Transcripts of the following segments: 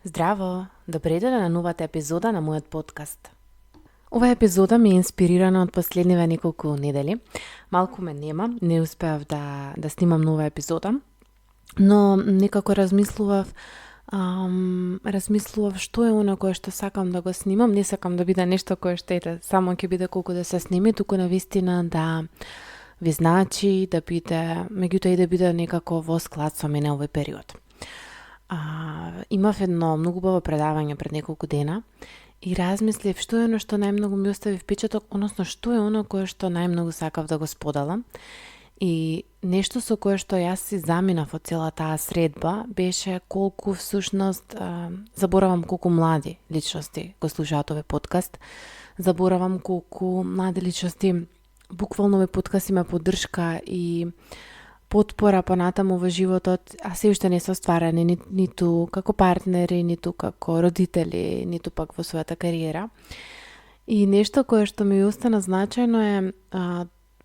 Здраво! Добре дојде на новата епизода на мојот подкаст. Ова епизода ми е инспирирана од последниве неколку недели. Малку ме нема, не успеав да снимам нова епизода, но некако размислував што е она кое што сакам да го снимам. Не сакам да биде нешто кое што само ќе биде колку да се сними, туку навистина да ви значи, да биде, меѓутоа и да биде некако во склад со мене овој период. Имав едно многу убаво предавање пред неколку дена и размислив што е оно што најмногу ми остави впечаток, односно што е оно кое што најмногу сакав да го споделам. И нешто со кое што јас си заминав од цела таа средба беше колку всушност заборавам колку млади личности го слушаат овој подкаст. Заборавам колку млади личности буквално овој подкаст има поддршка и потпора понатаму во животот, а се уште не се остварени ниту како партнери, ниту како родители, ниту пак во својата кариера. И нешто кое што ми остана значајно е,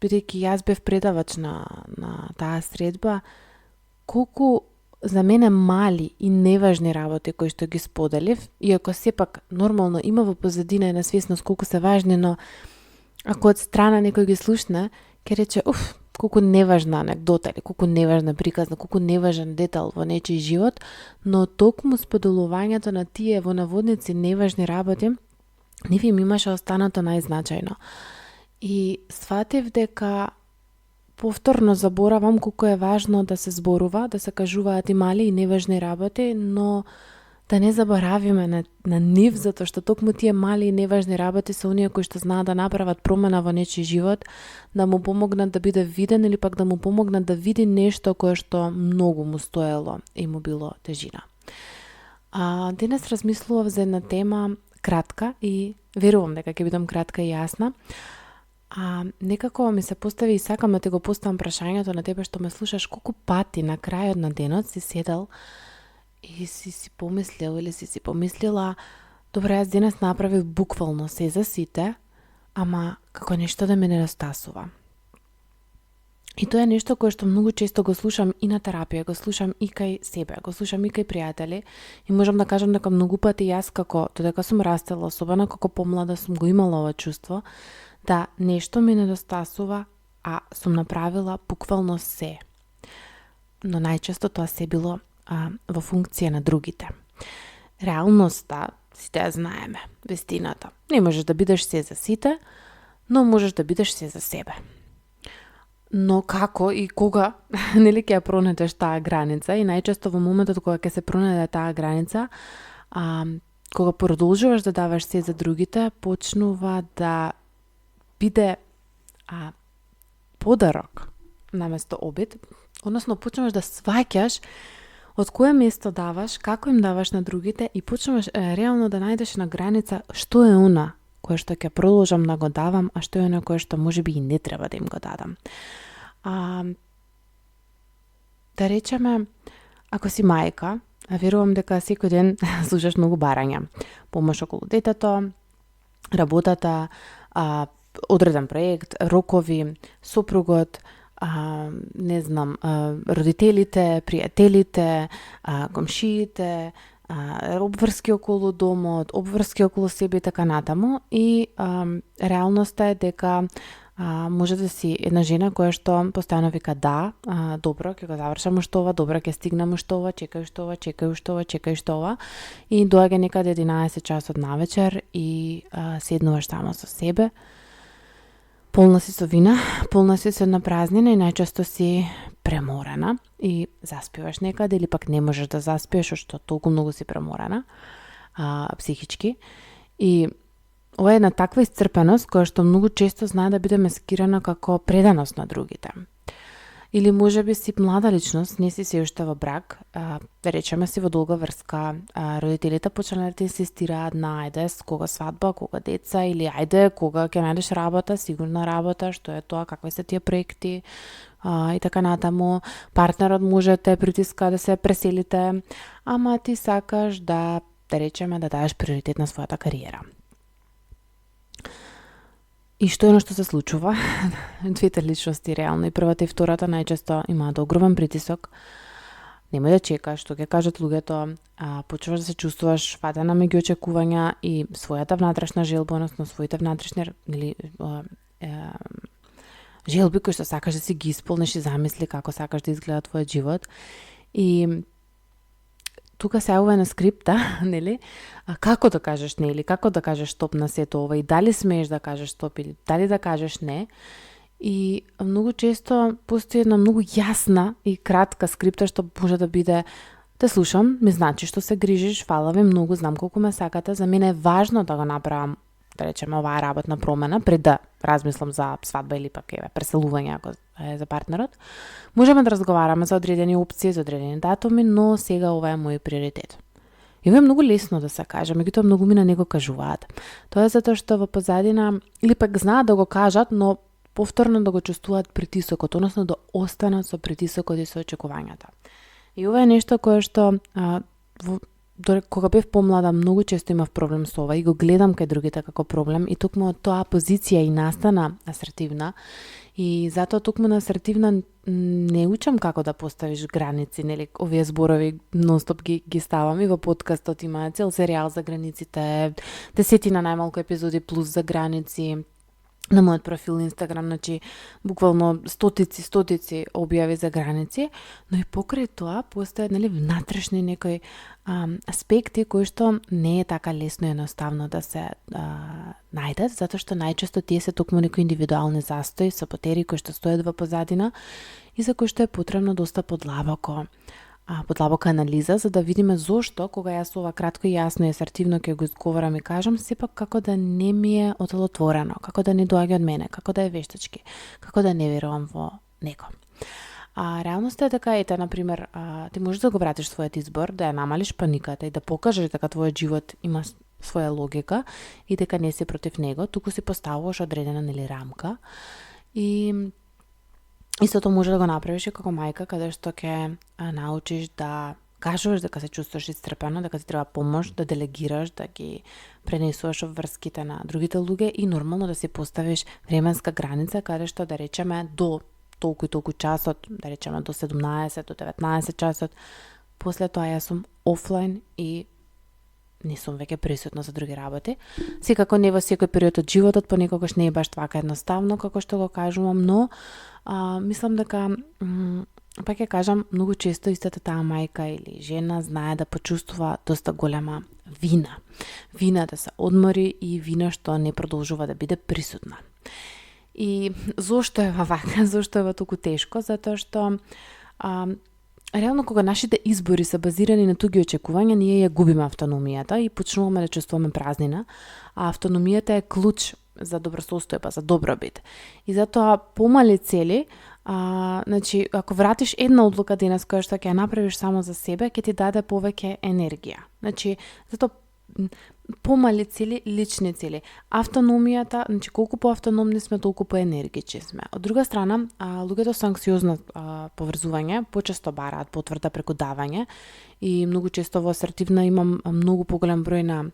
бидејќи јас бев предавач на таа средба, колку за мене мали и неважни работи кои што ги споделив, иако сепак нормално има во позадина една свесност колку се важни, но ако од страна некој ги слушне, ќе рече, колку неважна анекдота или колку неважна приказна, колку неважен детал во нечиј живот, но токму споделувањето на тие во наводници неважни работи, нив им имаше останато најзначајно. И сватив дека повторно заборавам колку е важно да се зборува, да се кажуваат и мали и неважни работи, но да не заборавиме на нив, затоа што токму тие мали и неважни работи се оние кои што знаат да направат промена во нечиј живот, да му помогнат да биде виден или пак да му помогнат да види нешто кое што многу му стоело и му било тежина. Денес размислував за една тема кратка и верувам дека ќе бидам кратка и јасна. Некако ми се постави и сакам да те го поставам прашањето на тебе што ме слушаш, колку пати на крајот на денот си седел и си помислил или си помислила, добре, јас денес направив буквално се за сите, ама како нешто да ме недостасува. И тоа е нешто кое што многу често го слушам и на терапија, го слушам и кај себе, го слушам и кај пријатели и можам да кажам дека многу пати јас додека сум растела, особено како помлада, сум го имала ова чувство да нешто ми недостасува, а сум направила буквално се. Но најчесто тоа се било во функција на другите. Реалноста, сите ја знаеме, вистината. Не можеш да бидеш се за сите, но можеш да бидеш се за себе. Но како и кога, нели ќе ја пронедеш таа граница, и најчесто во моментот кога ќе се пронеде таа граница, кога продолжуваш да даваш се за другите, почнува да биде подарок наместо обид, односно почнуваш да сваќаш од кое место даваш, како им даваш на другите и почнуваш реално да најдеш на граница што е она кое што ќе продолжам да го давам, а што е она кое што можеби и не треба да им го дадам. Да речеме, ако си мајка, верувам дека секој ден слушаш многу барања. Помош околу детето, работата, одреден проект, рокови, сопругот, родителите, пријателите, комшиите, обврски околу домот, обврски околу себе и така натаму. И реалноста е дека може да си една жена која што постојано вика добро, ќе го завршам уште ова, добро, ќе стигнам уште ова, чекај уште ова. И доаѓа некаде 11 часот навечер и седнуваш само со себе. Полна си со вина, полна си со една празнина и најчесто си преморена и заспиваш некаде или пак не можеш да заспиеш, што толку многу си преморена психички. И ова е една таква исцрпеност која што многу често знае да биде маскирана како преданост на другите. Или можеби си млада личност, не си се уште во брак, да речеме си во долга врска, родителите почнале да инсистираат на кога свадба, кога деца, или кога ќе најдеш работа, сигурна работа, што е тоа, какви се тие проекти и така натаму. Партнерот може те притиска да се преселите, ама ти сакаш да речеме да дадеш приоритет на својата кариера. И што е оно што се случува? Двете личности реално, и првата и втората најчесто имаат огромен притисок. Немој да чекаш што ќе кажат луѓето, почнуваш да се чувствуваш фатена меѓу очекувања и својата внатрешна желба, односно своите внатрешни желби кои што сакаш да си ги исполниш и замисли како сакаш да изгледа твојот живот. И тука се јавува на скрипта, нели? Како да кажеш не или како да кажеш стоп на сето ова и дали смееш да кажеш стоп или дали да кажеш не. И многу често постои една многу јасна и кратка скрипта што може да биде: те слушам, ми значи што се грижиш, фала ви многу, знам колку ме сакате, за мене е важно да го направам, да речеме, оваа работна промена пред да размислам за свадба или пак преселување ако е за партнерот. Можеме да разговараме за одредени опции, за одредени датуми, но сега ова е мој приоритет. И ова е многу лесно да се каже, меѓутоа многу мина не го кажуваат. Тоа е затоа што во позадина или пак знаат да го кажат, но повторно да го чувствуваат притисокот, односно да останат со притисокот и со очекувањата. И ова е нешто кое што кога бев помлада многу често имав проблем со ова и го гледам кај другите како проблем и токму од тоа позиција и настана асертивна. И затоа токму на асертивна не учам како да поставиш граници, нели, овие зборови нонстоп ги ставам и во подкастот има цел серијал за границите, 10 најмалку епизоди плюс за граници. На мојот профил Инстаграм, значи буквално стотици објави за граници, но и покрај тоа постојат, нели, внатрешни некои аспекти кои што не е така лесно и едноставно да се најдат, затоа што најчесто тие се токму некои индивидуални застои, саботери кои што стојат во позадина и за кои што е потребно доста подлабока анализа, за да видиме зошто, кога јас ова кратко и јасно и асертивно ќе го изговорам и кажам, сепак како да не ми е оделотворено, како да не доаѓа од мене, како да е вештачки, како да не верувам во него. Реалноста е дека, ете, например, ти можеш да го вратиш својот избор, да ја намалиш паниката и да покажеш дека твојот живот има своја логика и дека не си против него, туку си поставуваш одредена, нели, рамка. И истото може да го направиш и како мајка, каде што ќе научиш да кажуваш дека се чувствуваш исцрпено, дека ти треба помош, да делегираш, да ги пренесуваш врските на другите луѓе и нормално да си поставиш временска граница каде што, да речеме, до толку и толку часот, да речеме до 17, до 19 часот, после тоа јас сум офлайн и не сум веќе присутна за други работи. Секако не во секој период од животот, понекогаш не е баш така едноставно како што го кажувам, но мислам дека пак ќе кажам, многу често истата таа мајка или жена знае да почувствува доста голема вина. Вина да се одмори и вина што не продолжува да биде присутна. И зошто е вака? Зошто е толку тешко? Затоа што реално кога нашите избори се базирани на туги очекувања, ние ја губиме автономијата и почнуваме да чувствуваме празнина, а автономијата е клуч за добросостојба, за добробит. И затоа помали цели, значи, ако вратиш една одлука денес која што ќе ја направиш само за себе, ќе ти даде повеќе енергија. Значи, затоа помали цели, лични цели. Автономијата, значи колку поавтономни сме, толку поенергични сме. Од друга страна, луѓето со анксиозно поврзување почесто бараат потврда преку давање и многу често во асертивна имам многу поголем број на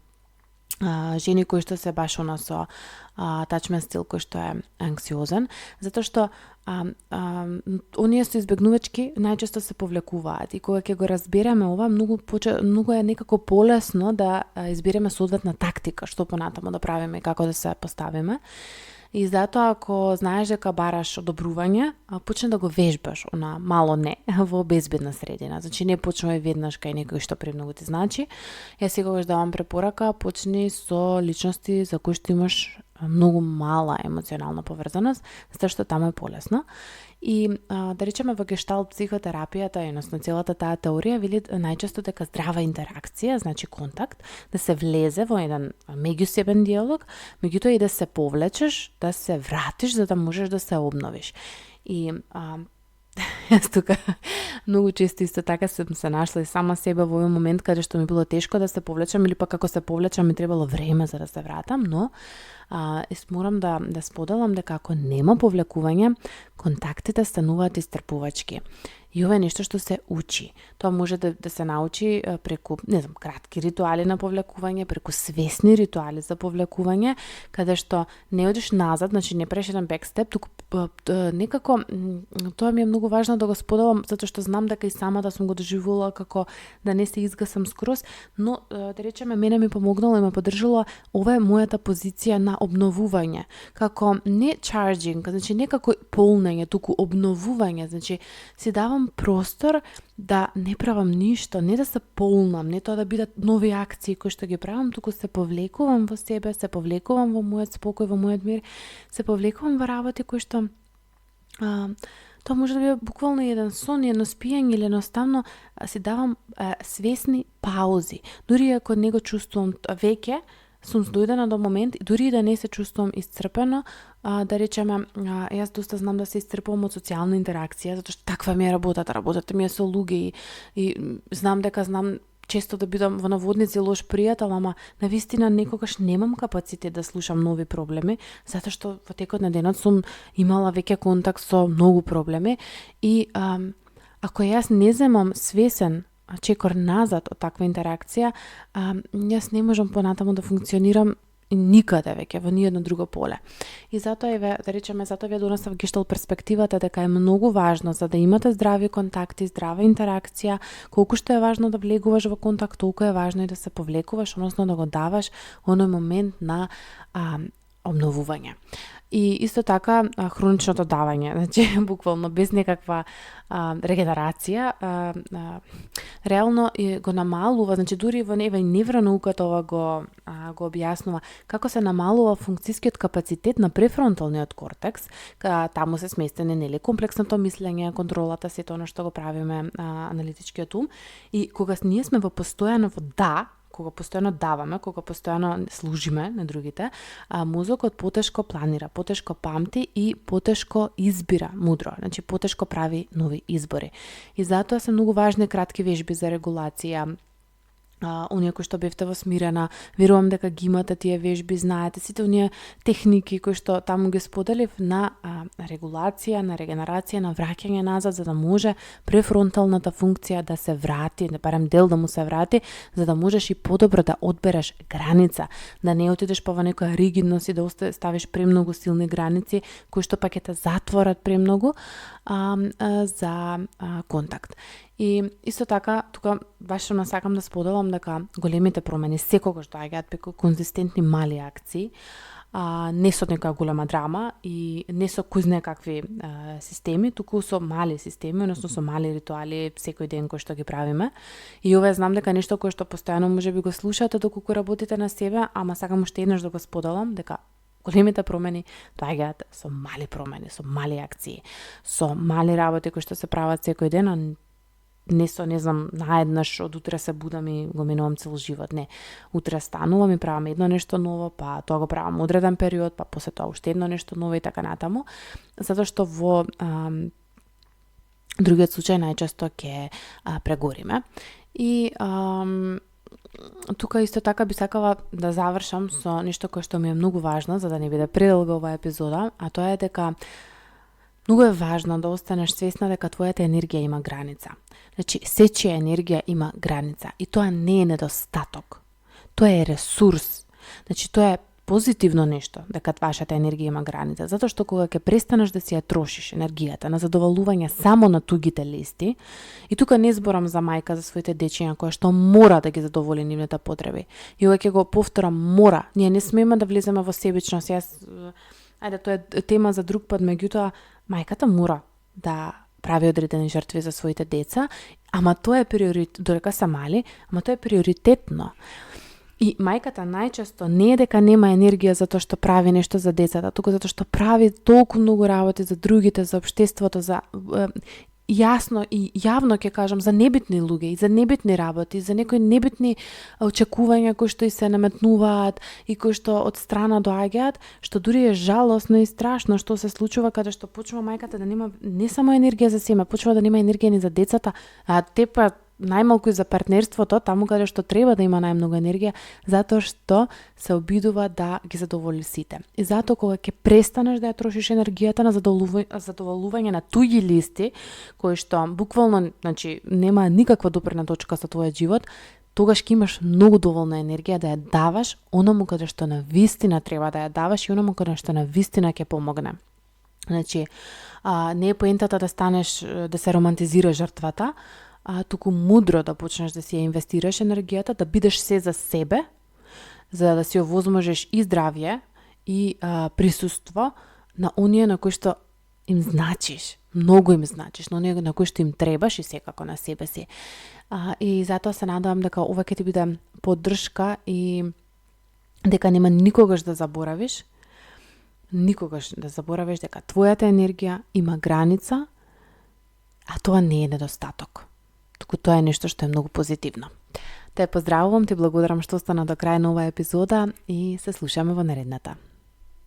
жени кои што се баш со attachment стил кој што е анксиозен, затоа што оние со избегнувачки најчесто се повлекуваат и кога ќе го разбереме ова, многу е некако полесно да избереме соодветна тактика што понатаму да правиме и како да се поставиме. И затоа ако знаеш дека бараш одобрување, почни да го вежбаш она мало не во безбедна средина. Значи не почнувај веднаш кај некој што премногу ти значи. Јас секогаш давам препорака, почни со личности за кои што имаш многу мала емоционална поврзаност, затоа што таму е полесно. И да речеме во гешталт психотерапијата, односно целата таа теорија вели најчесто дека здрава интеракција, значи контакт, да се влезе во еден меѓусебен диалог, меѓутоа и да се повлечеш, да се вратиш за да можеш да се обновиш. И јас тука многу често исто така сум се нашла и сама себе во овој момент каде што ми било тешко да се повлечам или пак како се повлечам ми требало време за да се вратам, но морам да споделам дека ако нема повлекување, контактите стануваат истрпувачки. И ова е нешто што се учи. Тоа може да се научи преку, кратки ритуали на повлекување, преку свесни ритуали за повлекување, каде што не одиш назад, значи не правиш еден бекстеп, туку некако тоа ми е многу важно да го споделам, затоа што знам дека и самата сум го доживувала како да не се изгасам скроз, но да речеме мене ми помогнало и ме поддржало, ова е мојата позиција на обновување, како не charging, значи не како полнење, туку обновување, значи си давам простор да не правам ништо, не да се полнам, не тоа да бидат нови акции кои што ги правам, туку се повлекувам во себе, се повлекувам во мојот спокој, во мојот мир, се повлекувам во работи кои што тоа може да биде буквално еден сон, едно спиење или едноставно си давам свесни паузи. Дури ако не го чувствувам веќе, сум дојдена до момент, дури да не се чувствувам исцрпено, да речеме, јас доста знам да се исцрпувам од социјална интеракција, затоа што таква ми е работата ми е со луѓе и знам дека често да бидам во наводници лош пријател, ама навистина некогаш немам капацитет да слушам нови проблеми, затоа што во текот на денот сум имала веќе контакт со многу проблеми и ако јас не земам свесен чекор назад од таква интеракција, јас не можам понатаму да функционирам никаде веќе, во ниедно друго поле. И затоа затоа ви донесав гештал перспективата дека е многу важно за да имате здрави контакти, здрава интеракција, колку што е важно да влегуваш во контакт, толку е важно и да се повлекуваш, односно да го даваш оној момент на обновување. И исто така хроничното давање, значи буквално без некаква регенерација, реално го намалува, значи дури во невронауката ова го објаснува како се намалува функцијскиот капацитет на префронталниот кортекс, таму се сместени нели комплексното мислење, контролата, сето она што го правиме, аналитичкиот ум, и кога ние сме во постојано кога постојано даваме, кога постојано служиме на другите, мозокот потешко планира, потешко памти и потешко избира мудро, значи потешко прави нови избори. И затоа се многу важни кратки вежби за регулација. Оние кои што бевте во смирена, верувам дека ги имате тие вежби, знаете сите оние техники кои што таму ги споделив на регулација, на регенерација, на враќање назад, за да може префронталната функција да се врати, барем дел да му се врати, за да можеш и подобро да одбереш граница, да не отидеш па во некоја ригидност и да ставиш премногу силни граници кои што пак ќе те затворат премногу за контакт. И исто така, тука баш сакам да споделам дека големите промени секогаш доаѓаат преку конзистентни мали акции, не со некоја голема драма и не со кој знае какви системи, туку со мали системи, односно со мали ритуали секој ден кои што ги правиме. И ова знам дека нешто кое што постојано можеби го слушате доколку работите на себе, ама сакам уште еднаш да го споделам дека големите промени доаѓаат со мали промени, со мали акции, со мали работи кои што се прават секој ден, а не со, не знам, наеднаш од утре се будам и го минувам цел живот. Не, утре станувам и правам едно нешто ново, па тоа го правам одреден период, па после тоа уште едно нешто ново и така натаму, затоа што во другиот случај најчесто ќе прегориме. И тука исто така би сакала да завршам со нешто кое што ми е многу важно, за да не биде предолга оваа епизода, а тоа е дека многу е важно да останеш свесна дека твојата енергија има граница. Значи, сечија енергија има граница и тоа не е недостаток. Тоа е ресурс. Значи, тоа е позитивно нешто дека вашата енергија има граница, затоа што кога ќе престанеш да си ја трошиш енергијата на задоволување само на тугите листи, и тука не зборам за мајка за своите дечиња која што мора да ги задоволи нивните потреби. И ова ќе го повторам, мора. Ние не смееме да влеземе во себичност. Ајде, тоа е тема за друг пат, меѓутоа мајката мора да прави одредени жртви за своите деца, ама тоа е приоритет, додека се мали, ама тоа е приоритетно. И мајката најчесто не е дека нема енергија затоа што прави нешто за децата, туку затоа што прави толку многу работи за другите, за општеството, за јасно и јавно ќе кажам за небитни луѓе и за небитни работи, за некои небитни очекувања кои што и се наметнуваат и кои што од страна доаѓаат, што дури е жалосно и страшно што се случува каде што почнува мајката да нема не само енергија за себе, почнува да нема енергија ни за децата, а те па најмалку и за партнерството, таму каде што треба да има најмногу енергија, затоа што се обидува да ги задоволи сите. И затоа кога ќе престанеш да ја трошиш енергијата на задоволување на туѓи листи, кои што буквално, значи, нема никаква допирна точка со твојот живот, тогаш ќе имаш многу доволна енергија да ја даваш оному каде што навистина треба да ја даваш и оному каде што навистина ќе помогне. Значи, не е поентата да станеш, да се романтизира жртвата, туку мудро да почнеш да си ја инвестираш енергијата, да бидеш се за себе, за да си овозможеш и здравје, и присуство на оние на кои што им значиш, многу им значиш, на оние на кои што им требаш и секако на себе си. И затоа се надевам дека ова ќе ти биде поддршка и дека нема никогаш да заборавиш дека твојата енергија има граница, а тоа не е недостаток. Туку тоа е нешто што е многу позитивно. Те поздравувам, ти благодарам што остана до крај на оваа епизода и се слушаме во наредната.